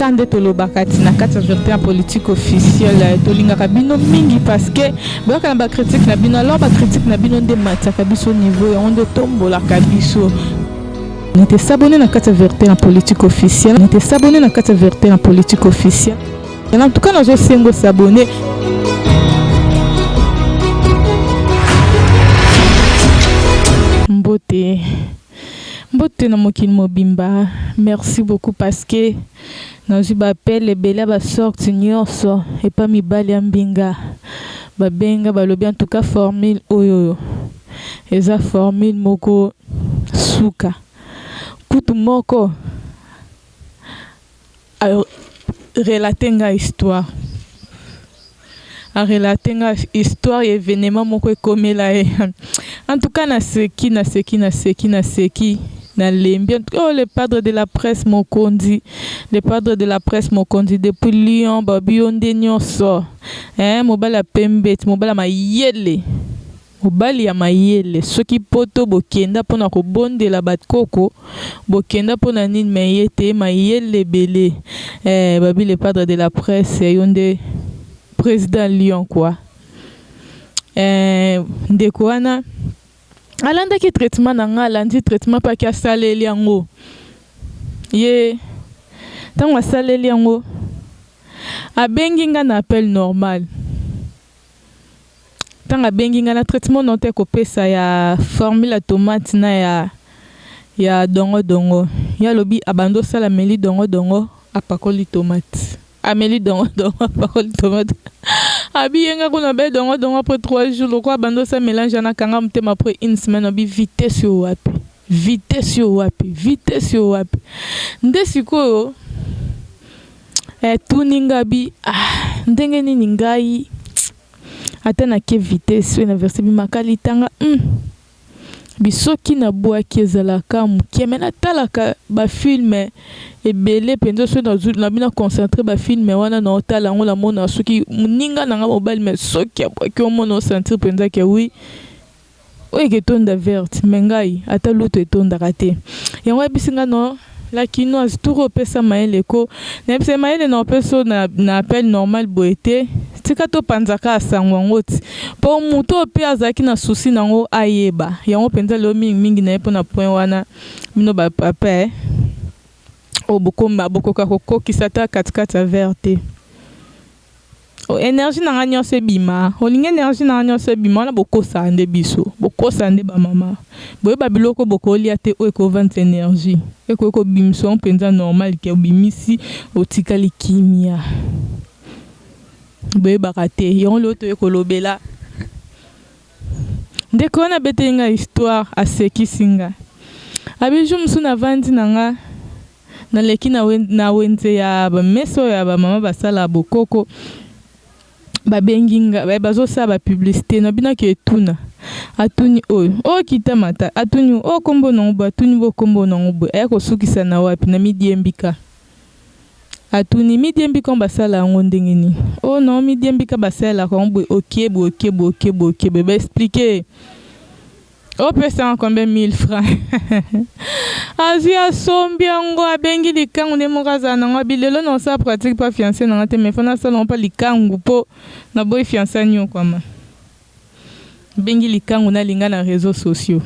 kande tolobakati na kati vérité en politique officielle tolingaka bino mingi parce que boyaka na ba critique na bino alors ba critique na bino nde mataka biso niveau on de tombolaka biso. N'était s'abonner na kati vérité en politique officielle. N'était s'abonner na kati vérité en politique officielle. Et en tout cas nazo sengo s'abonner. Mbote na mokili mobimba. Merci beaucoup parce que nazu bapel ebele ba sorti nyonso et pas mibali ambinga babenga balobi en tout cas formule oyo eza formule moko suka kutu moko relatenga histoire a relatenga histoire et événement moko ekomela e en tout cas na seki na lembi. Oh, le padre de la presse Mokondi, le padre de la presse Mokondi depuis Lyon babionde nyonso mobala pembet mobala mayele mobali ya mayele soki poto bokenda pona kobondela batkoko bokenda pona nini mayete mayele belé babi le padre de la presse yonde président Lyon quoi ndeko wana alanda ki traitement nanga alandi traitement pa ki asaleli yango ye tango asaleli yango abengi nga na appel normal tango abengi nga na traitement non te kopesa ya formule tomate na ya dongo ya lobi abando sala meli dongo apakoli tomate ameli dongo apakoli tomate abi yenga kuna be dongo après 3 jours quoi bando ça mélange na kanga mtema après une semaine abi vitesse yo wapi nde sikoyo tuninga bi ndenge nini ngai ata na ke vitesse na verset bi makali tanga bisoki na boaki ezalaka mukie mena talaka ba filme ebele penzo so na bina concentré ba filme wana na otala ngo la mona soki muninga nanga mobile mais soki aboaki o mona sentir penza ke oui ke tonda verte mengai ata luto etonda kate yango bisinga no la quinoise tout repesa maele ko na pesa maele na peso na appel normal boete tika to panzaka asangwa ngoti po muto pe azaki na souci nango ayeba yango penza lo mingi na epo na point wana mino ba papa obukomba bokoka kokokisa ta katikata verte o énergie na nganya se bima olinga énergie na nganya se bima na bokosa ande biso bokosa ande ba mama boye babiloko bokolia te o eko vente énergie eko bimso penza normal ke bimisi otikali kimia boye bakate yon loto eko lobela ndeko na betenga histoire aseki singa abiju msuna vandi nanga na leki na wenze ya ba meso ya ba mama basala bokoko babenginga bazo sa ba publicité na bina ke tuna atuni oyo kita mata atuni kombo nongo atuni bo kombo nongo ko sukisa na wapi na midiembika atuni midiembika basala ngo ndengeni non midiembika basala ko mbo ok bebe expliquer pesa combien 1000 francs azia sombi yango abengi likangu ne mokaza nango bilelo non sa pratique pas fiancé na te mais fona salon pas likangu po na boy fiancé nyo kwama bengi likangu na linga na réseaux sociaux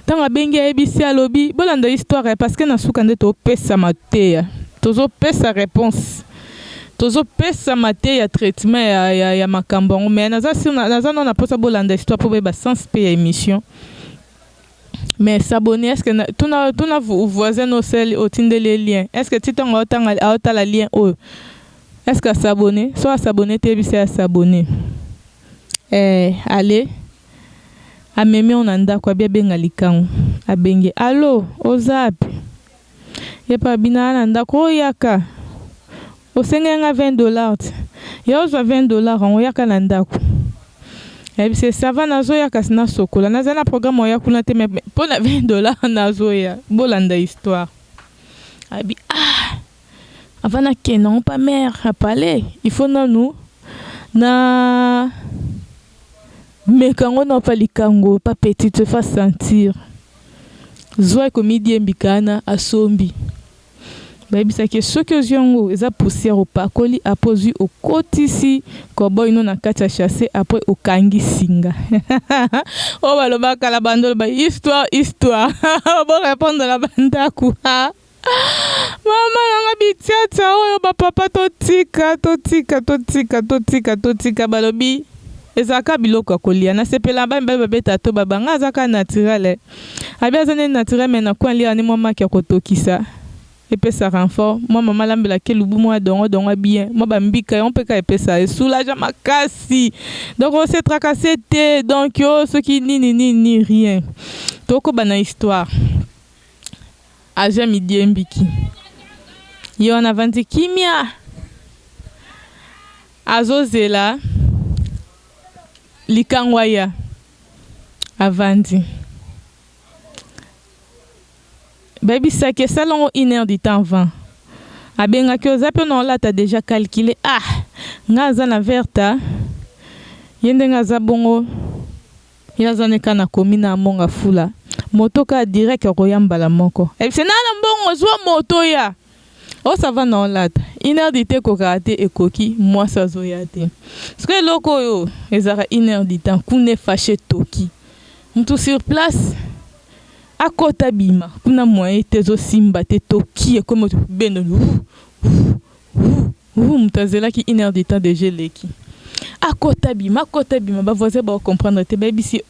tanga bengi ebisi alobi bolanda histoire parce que na suka nde to pesa mateya tozo pesa réponse tozo pesa mate ya traitement ya makambo mais naza non na posa bolanda histoire pour ba sens pe émission mais s'abonner est-ce que tuna voisin no sel otinde les liens est-ce que titonga otanga la lien est-ce que s'abonner soit s'abonner te bisi à s'abonner allez amemi onanda kwa bia benga likangu abenge allo ozap yepa bina nanda ko yaka osenga $20 yozo $20 on yaka na ndako ebise sava nazo yaka sina sokola nazana programme oya kuna te mais pour na $20 nazo ya bolanda histoire abi avant que non pas mère à parler il faut nous na mekango na palikango pas petit te faire sentir zoa komidi mbikana asombi bayebisa ke soki ozwi yango eza poussière opakoli apozwi okotisi koboy no na kati ya chasse après okangi singa o balobaka la bandolo ba histoire bo répondre la bandaku mama nanga bitiata oyo bapapa totika balobi ezaka biloko ya kolia nasepela bamibali babeta to babanga azaka naturel abi aza nini naturel me na kwa lia ni mwa maki ya kotokisa epesa renfort mwa mama lambela ke lubu mwa dongo bien mwa bambika yo mpeka epesa esoulage makasi donc on s'est tracassé te donc yo soki nini rien toko bana histoire aja midi embiki yo na vandi kimia azozela likangwaya avandi baby sake salon 1h du temps 20 abenga ki ozape non là t'as déjà calculé ngaza na verta yende ngaza bongo yazane kana komina monga fula moto ka direct royambala moko et c'est nana mbongo zwa moto ya o ça va non là 1h du temps ko kate ekoki moi ça zoyate parce que loko yo ezara 1h du temps kune fâché toki mtu sur place akota bima kuna moye tezo simba te toki comme beno mutazela ki 1h du temps de geleki akota bima ba voisin ba comprendre te baby si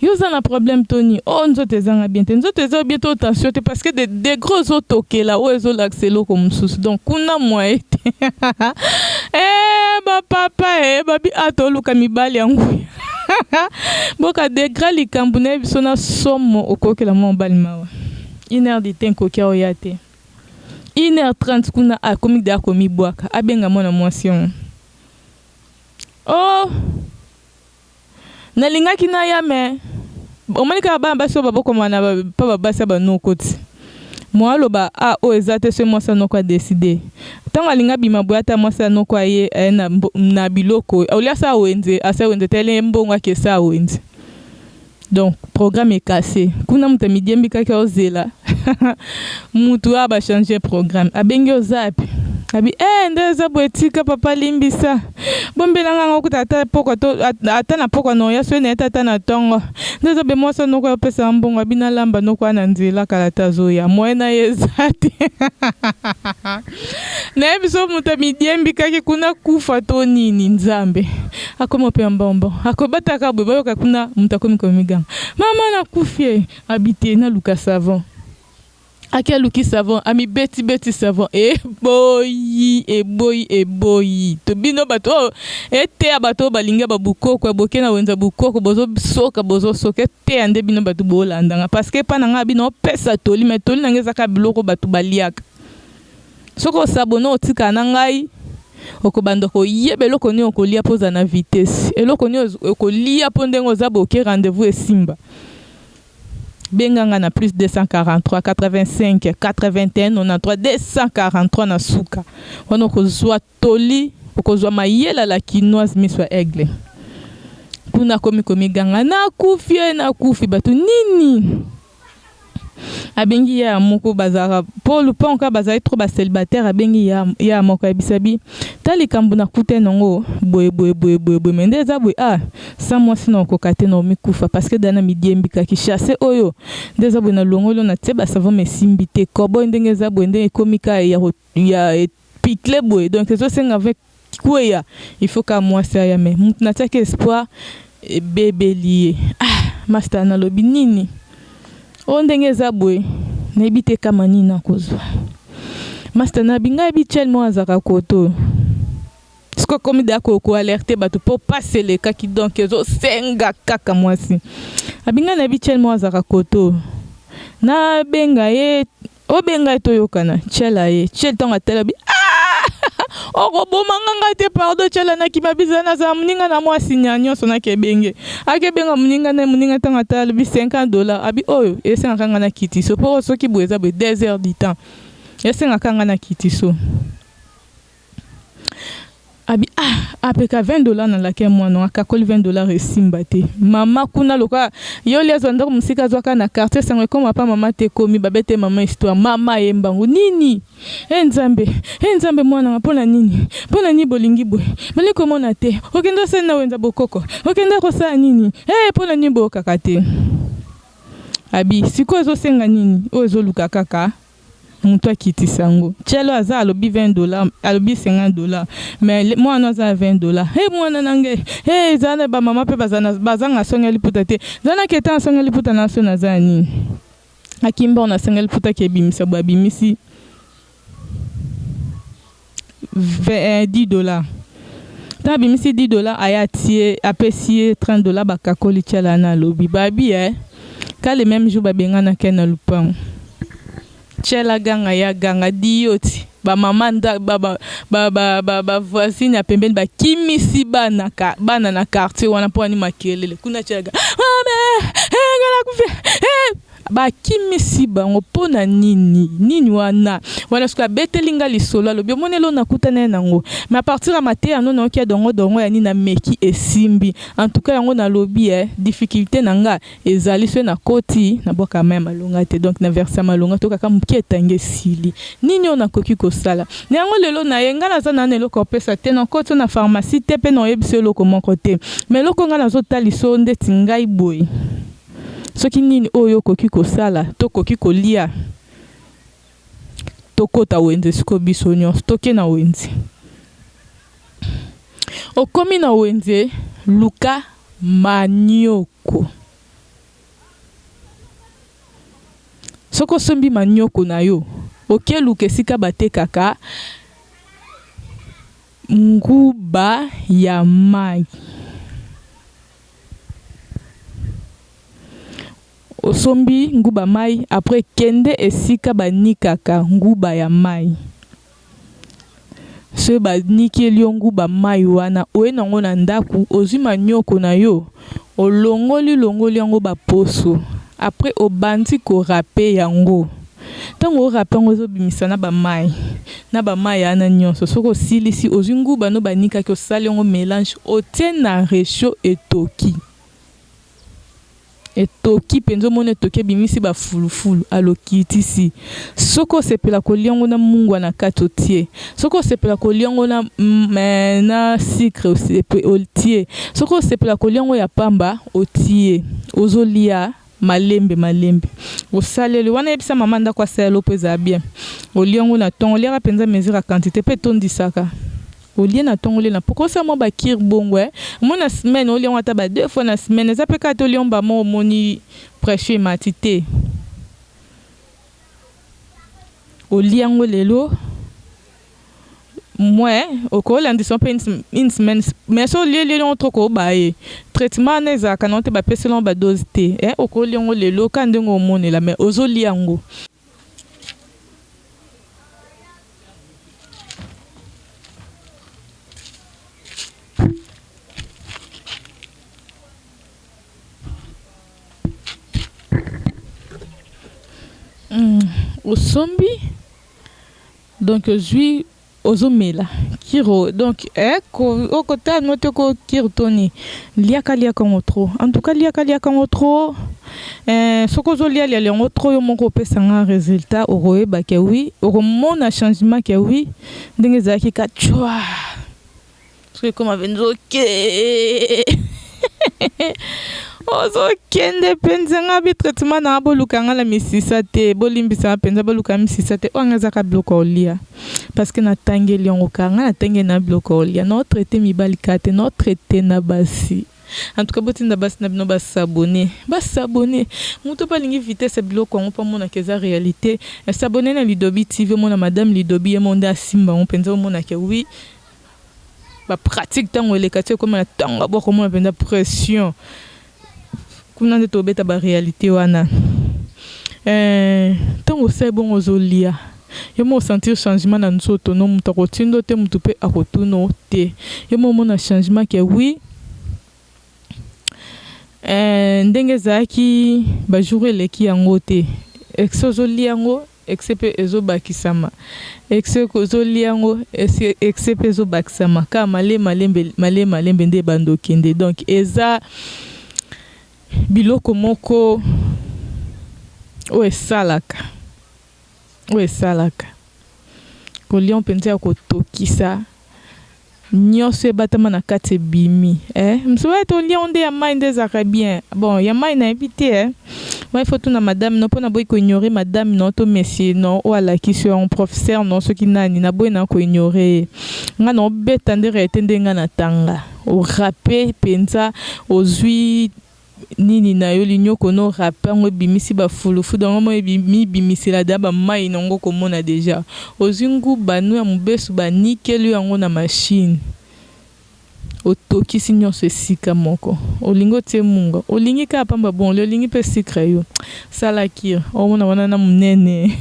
yo za na problème toni nzoto ezanga bien te nzoto ezo bientôt tension te parce que des gros otoke là o ezo l'accélo comme sous donc kuna moye te ba papa babi atoluka mibali yangu boka degra likambu na biso na somo okokela mo bali mawa 1h du temps kokia oyate 1h30 kuna akomi da komi bwaka abenga mona motion nalingaki na ya me omanika ba baso baboko mana pa babasa banokoti moi aloba o ezate se mwasa noko a décidé tango alinga bima boyata mwasa noko aye na biloko olia sa wenze asa wenze tele mbongo ke sa wenze donc programme est cassé kuna mutamidi mbika ke ozela mutu aba changer programme abenge ozapi abi ndeza boetika papa limbisa bombela nganga okutata poko to atana poko no ya swene tata na tongo ndeza be mwasa noko ya pesa mbongo bina lamba noko ana nzela kala tazo ya moena yezati na biso mutamidi mbika ke kuna kufa to nini nzambe akomo pe mbombo akobata ka bwe ka kuna mutakomi komiganga mama na kufie habité na luka savon akia luki savon ami beti savon boyi to bino bato ete abato balinga babukoko boke na wenza bukoko bozo soka te ande bino bato bolandanga parce que pananga bino pesa toli mais toli nangeza ka biloko bato baliaka soko sabono otika na ngai okobanda ko yebelo koni okolia poza na vitesse eloko ni okolia pondengo za boke rendez-vous esimba benganga na plus 243 85 81 93 243 na suka wana kozwa toli okozwa mayela la quinoise miswa aigle kuna komi ganga na kufi batu nini abengi ya moko bazara Paul ponka bazai trop ba célibataire abengi ya moko abisabi tali kambuna kute nongo boye mendeza boye sa moi sino kokate no mikufa parce que dana midi mbika ki chasse oyo ndeza boye na longolo na teba savon mesimbite kobo ndengeza boye ndenge komika ya picle boye donc eso senga avec kweya il faut ka moi ça ya mais na teke espoir bébé lié master na lobi nini ondenge zabwe nebite kama nina kozwa master na binga bichel mo azaka koto sko komi da ko alerter bato pour passer les cas qui donc ezo senga kaka mwasi abinga na bichel mo azaka koto na benga ye obenga to yokana chela ye chel tonga telabi okobomanga te pardon chela na kimabizana za muninga na mwasi nyanyoso na kebenge akebenga muninga na muninga tanga tala bi $50 abi oyo esenga kanga na kitiso po soki boeza be 2 heures du temps esenga kanga na kitiso abi apeka $20 na lake mwana akakoli $20 esimba te mama kuna loka yo lia zonda musika zwaka na quartier sango koma pa mama te komi babete mama histoire mama yembango nini nzambe mwana mpona nini bolingi boy mali komona te okenda sena wenza bokoko okenda kosa nini mpona nini bokaka te abi siko ezosenga nini ozoluka kaka mutu akiti sango chelo aza alobi $20 alobi $50 mais mwana aza $20 mwana nange zana ba mama pe bazanga songa liputa te zana keta songa liputa na so na zani akimba na songa liputa ke bimisa ba bimisi $10 ta bimisi $10 aya tie apesi $30 bakakoli chela na lobi babi ka le même jour babenga na kena lupang chela ganga ya ganga dioti ba mama nda ba voisine ya pembeni ba kimisi bana na quartier wana po ani makelele kuna chela ngala kufe ba kimisi bango pona nini wana suka betelinga lisolo alobi monelo nakutana nango mais à partir ya matin ya nono kia dongo ya nini na meki esimbi en tout cas yango na lobi difficulté nanga ezali so na koti na boka même malonga te donc na versa malonga to kaka muki etange sili nini ona koki kosala yango lelo na yenga na za na nelo ko pesa te na koti na pharmacie te pe no yebise loko moko te mais loko nga na zo taliso ndeti ngai boy soki nini oyo koki kosala to koki kolia tokota wenze siko biso nyonso toke na wenze okomi na wenze luka manioko soko sombi manioko na yo oke luka esika batekaka nguba ya mai osombi nguba mai après kende esika banikaka nguba ya mai so baniki elio nguba mai wana oye nango na ndaku ozwi manioko na yo olongoli yango baposo après obandi korape yango ntango orape yango ezobimisa na bamai ana nyonso soki osilisi ozwi nguba no banikaki osali yango mélange otie na réchaud etoki penzo mona etoki bimisi ba fulufulu alokitisi soko sepela koliongo na mungwa na katotie soko sepela koliongo na sucre otie soko sepela koliongo ya pamba otie ozolia malembe osaleli wana yebisa mama ndako asala po eza bien oliongo na tongo liaka penza mesure quantité pe tondisaka olie na tongole na poko sa mo ba kir bongwe mo na semaine oli on ata ba 2 fois na semaine za pe ka to lion ba mo moni prêcher matité oli yango lelo moi oko la ndison pe une semaine mais so li on trop ko ba traitement na za kanonte ba peselon ba dose te oko li yango lelo ka ndengo moni la mais ozo li yango osombi donc zui ozomela kiro donc okota note ko kirtoni liaka ngo trop en tout cas liaka ngo trop soko zolia ngo trop yo moko pesa nga résultat oroyeba ke oui oromona changement ke oui ndenge zaki ka chwa parce que comme avenzo ke ozo kende penza nga bi traitement na boluka nga la misisa te bolimbisa penza boluka misisa te ongaza ka bloka olia parce que na tangeli yango kanga na tangeli na bloka olia no traité mi balikate no traité na basi en tout cas botinda basi na bino basabone muto palingi vitesse bloka on pa mona keza réalité s'abonner na Lidobi TV mona madame Lidobi monde asimba on penza mona ke oui ba pratique tango elekate comme na tango bo comme on penza pression kuna nde tobeta ba réalité wana tango c'est bon ozolia yo mo sentir changement na nzoto no muto kotindo te mutu pe akotuno te yo mo mona changement ke oui ndenge zaki ba jour eleki yango te exozolia yango except ezobakisama except kozoliango except ezobakisama ka malembe nde bandokende. Donc eza biloko moko o esalaka kolia mpenza ya kotokisa nyonso ebatama na kati ebimi msoa tolia onde ya mai nde ezaka bien. Bon ya mai nayebi te il faut tuna madame no mpona boyi koignore madame no to monsieur no o alakisi yo professeur no soki nani na boyi na koignore nga na obeta nde rete nde nga na tanga orape mpenza ozwi nini na yo linyoko no rapa ngo bimisi ba fulufu donc mo bimisi la daba mai nongo komona déjà ozingu banu ya mubesu ba nikelu yango na machine otokisi nyonso esika moko olingo tie munga olingi ka pamba bon le olingi pe sikra yo salaki omona wana na munene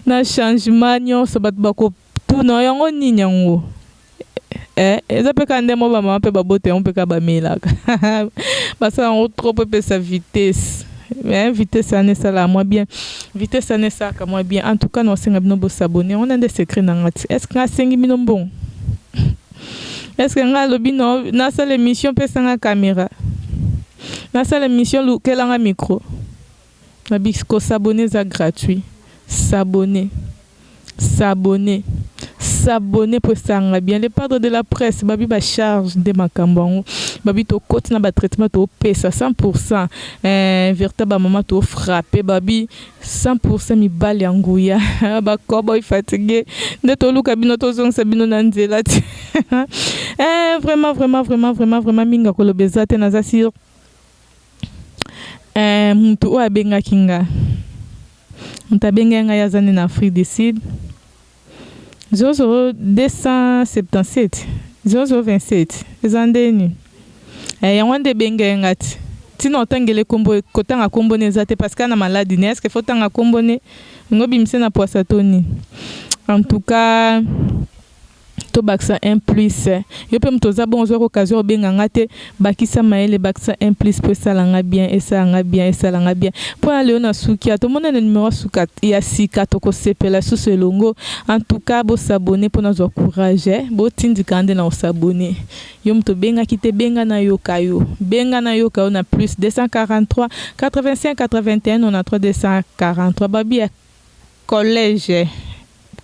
na changement nyonso bat bako tuna yango nini yango eza pe ka ndemo ba mama pe babote on pe ka bamelaka basa on trop pe sa vitesse vitesse ane sala moi bien vitesse ane saka moi bien. En tout cas no senga bino bo s'abonner on a des secrets na ngati est-ce que sengi bino bon est-ce que nga lobi no na sala émission pe sanga caméra na sala émission lu kelanga micro na bisko s'abonner za gratuit s'abonner pour ça bien les padres de la presse babi ba charge de makambo babi to côté na ba traitement to pesa 100% verta ba maman to frapper babi 100% mi bali anguya ba ko boy fatigué ne to luka bino to zong sabino na nzela vraiment minga ko lobezate na za sur muntu o abenga kinga mtabenga nga yazani na Afrique du Sud 0277 0027 ezandeni yango nde benge ngati tino tangele kombo kotanga kombo nezate parce que na maladie ne est-ce que faut tanga kombo ne ngobi mse na poisatoni. En tout cas to baksa 1+ yo pe mtoza bon zo occasion benga ngate bakisa maele baksa 1+ pe salanga bien et salanga bien pour aller na suki to mona na numéro suka ya sika to ko sepela sous ce longo. En tout cas bo s'abonner pour nous encourager bo tindika ande na s'abonner yo mto benga kite benga na yo kayo na plus 243 85 81 on a 243 babi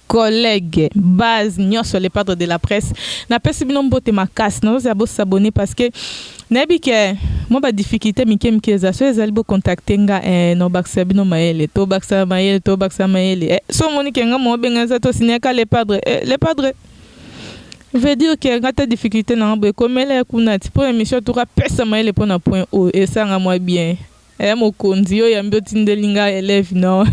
collègue base nyonso les padres de la presse na pesi bino mbote makasi na oza bo s'abonner parce que nabi ke mo ba difficulté mike za so ezali bo contacter nga no baksa bino maele to baksa maele so monique nga mo benga za to sineka les padres veut dire que ngata difficulté na bo komela kunati pour émission to ka pesa maele pona point o et ça nga moi bien mokonzi yo yambi otindelinga élève non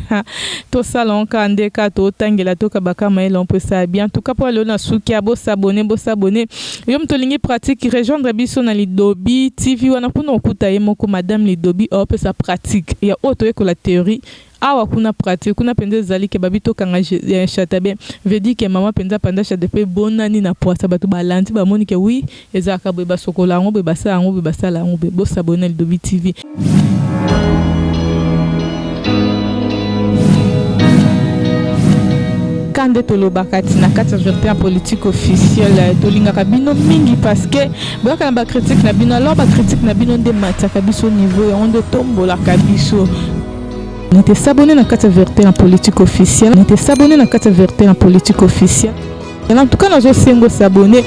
to salon kande ka to tangela to kabaka maele on peut ça bien. En tout cas pour aller na suki bo s'abonner yo mtolingi pratique rejoindre biso na Lidobi TV wana kuna okuta ye moko madame Lidobi on peut ça pratique ya auto ko la théorie awa kuna pratique kuna pende zali ke babito kanga chatabe veut dire que maman penda panda chatabe bonani na poisa bato balanti ba moni ke oui ezaka be basokola ngo be basala ngo be bo s'abonner Lidobi TV. Kande tolobakati na kati verteur politique officielle tolingaka bino mingi parce que boka na ba critique na bino alors ba critique na bino nde mataka biso niveau ya onde tombola kabiso. N'était s'abonner na kati verteur politique officielle. Et en tout cas, nous sommes s'abonner.